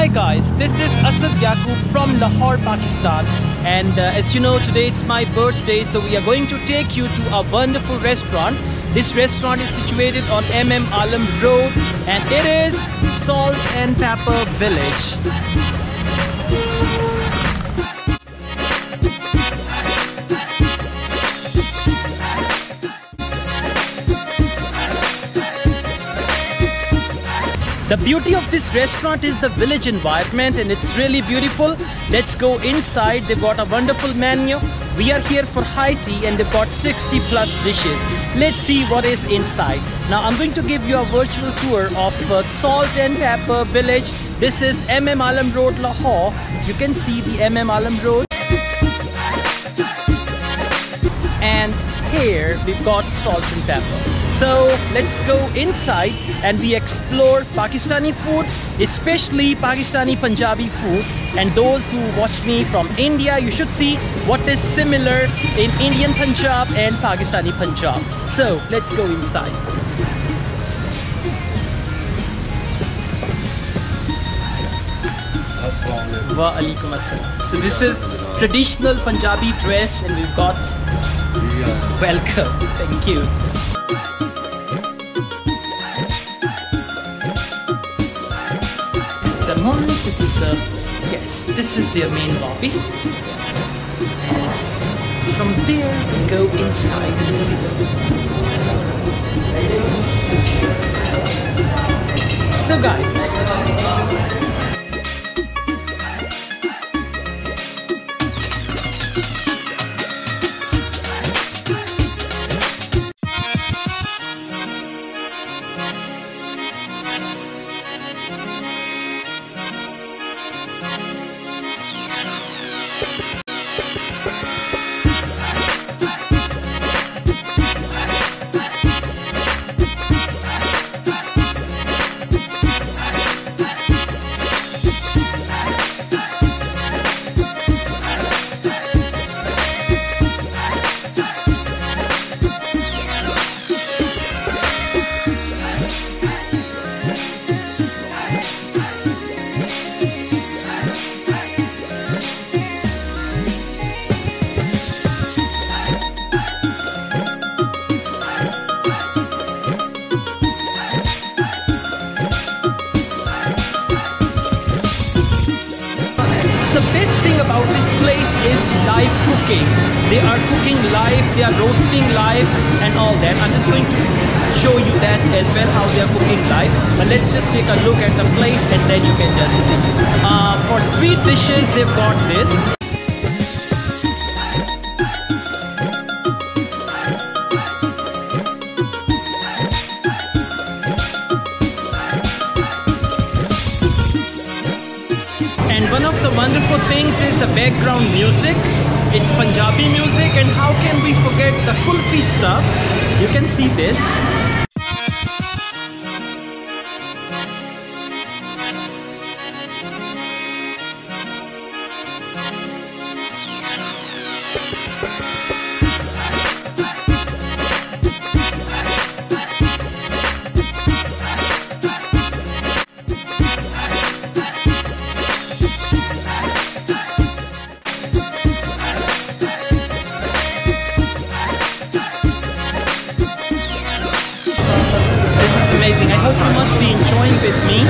Hi guys, this is Asad Yaqub from Lahore, Pakistan, and as you know, today it's my birthday, so we are going to take you to a wonderful restaurant. This restaurant is situated on Alam Road and it is Salt and Pepper Village. The beauty of this restaurant is the village environment and it's really beautiful. Let's go inside. They've got a wonderful menu. We are here for high tea and they've got 60 plus dishes. Let's see what is inside. Now I'm going to give you a virtual tour of Salt and Pepper Village. This is Alam Road, Lahore. You can see the Alam Road. And here we've got Salt and Pepper. So let's go inside and we explore Pakistani food, especially Pakistani Punjabi food. And those who watch me from India, you should see what is similar in Indian Punjab and Pakistani Punjab. So let's go inside. Wa alaikum assalam. So this is traditional Punjabi dress and we've got welcome. Thank you. The moment it's yes, this is their main lobby, and from there we go inside and see. So guys, the best thing about this place is live cooking. They are cooking live, they are roasting live and all that. I'm just going to show you that as well, how they are cooking live. But let's just take a look at the place and then you can just see. For sweet dishes, they've got this. And one of the wonderful things is the background music. It's Punjabi music, and how can we forget the kulfi stuff? You can see this. I hope you must be enjoying with me.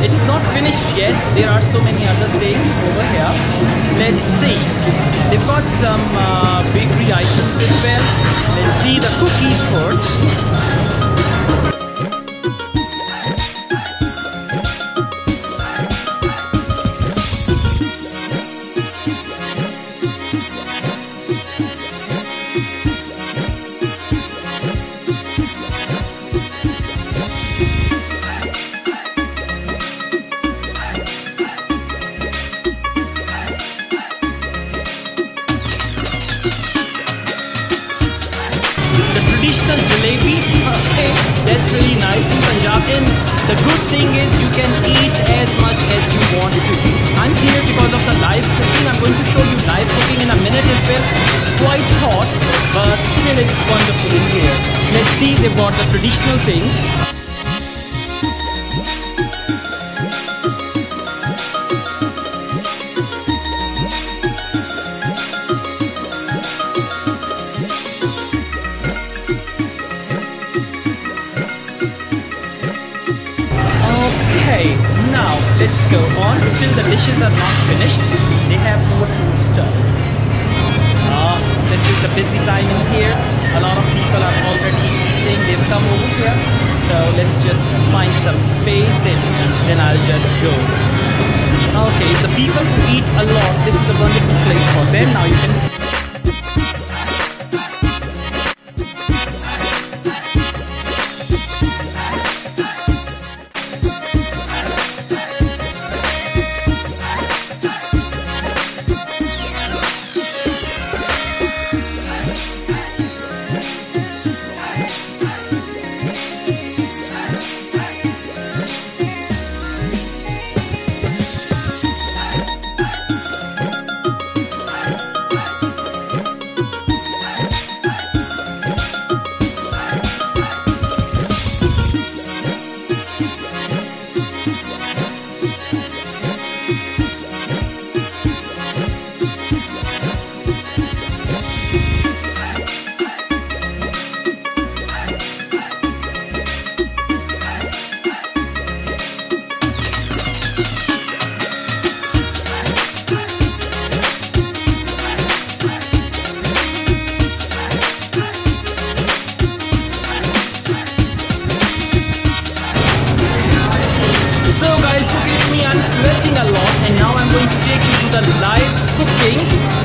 It's not finished yet. There are so many other things over here. Let's see. They've got some bakery items as well. Let's see the cookies first. Traditional jalebi, okay, that's really nice in Punjab. And the good thing is you can eat as much as you want to. I'm here because of the live cooking. I'm going to show you live cooking in a minute as well. It's quite hot, but still it's wonderful in here. Let's see, they've got the traditional things. let's go on. Still the dishes are not finished. They have more food stuff. This is the busy time in here. A lot of people are already eating. They've come over here. So let's just find some space and then I'll just go. Okay, the people who eat a lot, this is a wonderful place for them. Now you can see.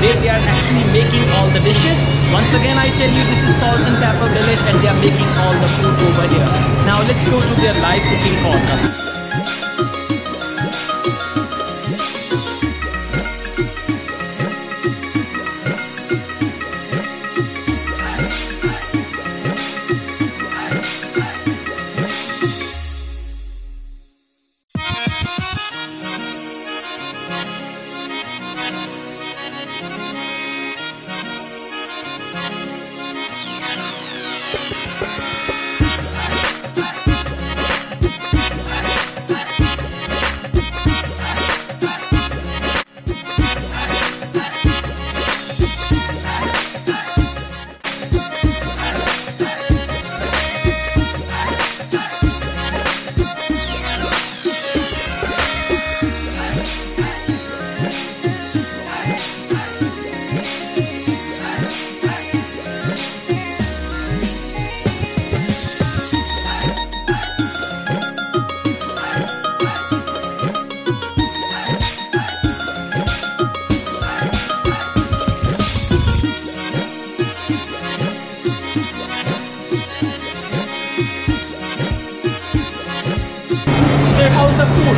Where they are actually making all the dishes. Once again I tell you, this is Salt and Pepper Village and they are making all the food over here. Now let's go to their live cooking corner. How's the food?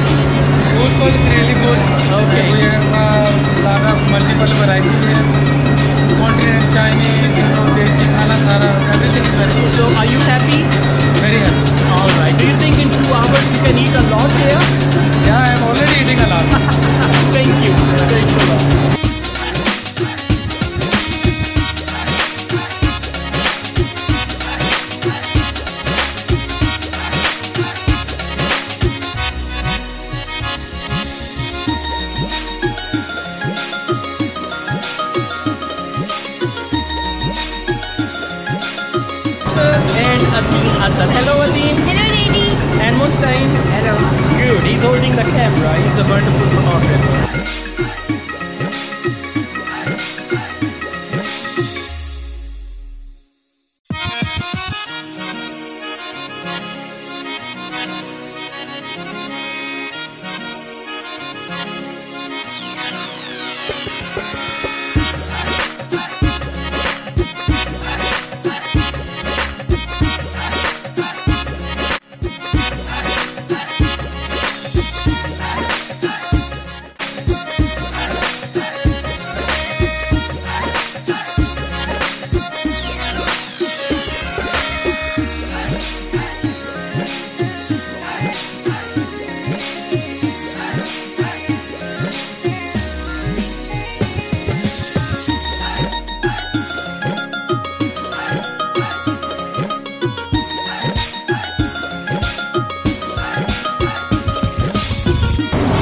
Food was really good. Okay. We have a lot of multiple varieties here. Continental, Chinese, Desi, khana, sara, everything is very good. So are you happy? Very happy. Alright. Do you think in 2 hours you can eat a lot here? Yeah, I am already eating a lot. Thank you. Thanks a lot. And Asad. Hello Adeem. Hello, lady. And Mustaine. Hello. Good. He's holding the camera. He's a wonderful photographer.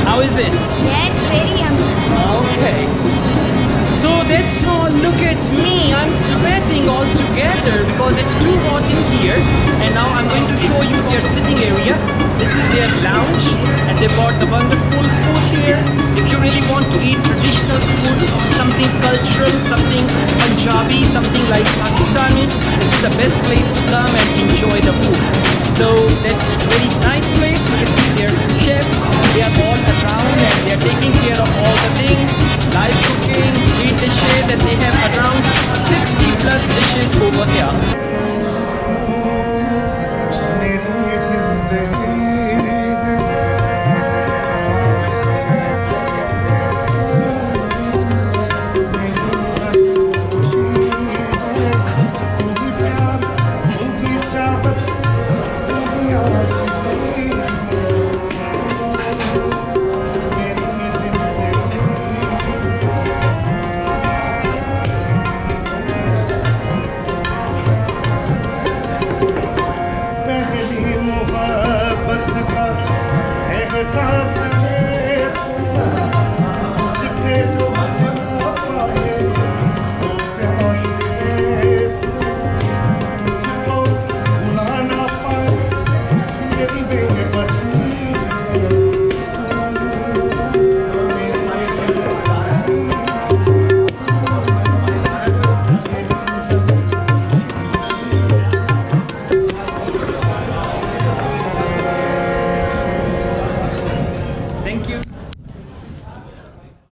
How is it? Yeah, it's very yummy. Okay. So that's So look at me, I'm sweating all together because it's too hot in here. And now I'm going to show you their sitting area. This is their lounge and they bought the wonderful food here. If you really want to eat traditional food, something cultural, something Punjabi, something like Pakistani, this is the best place to come and enjoy the food. So that's a very nice place. You can see their chefs, they are all around and they are taking care of all the things, live cooking, sweet dishes, and they have around 60 plus dishes over here.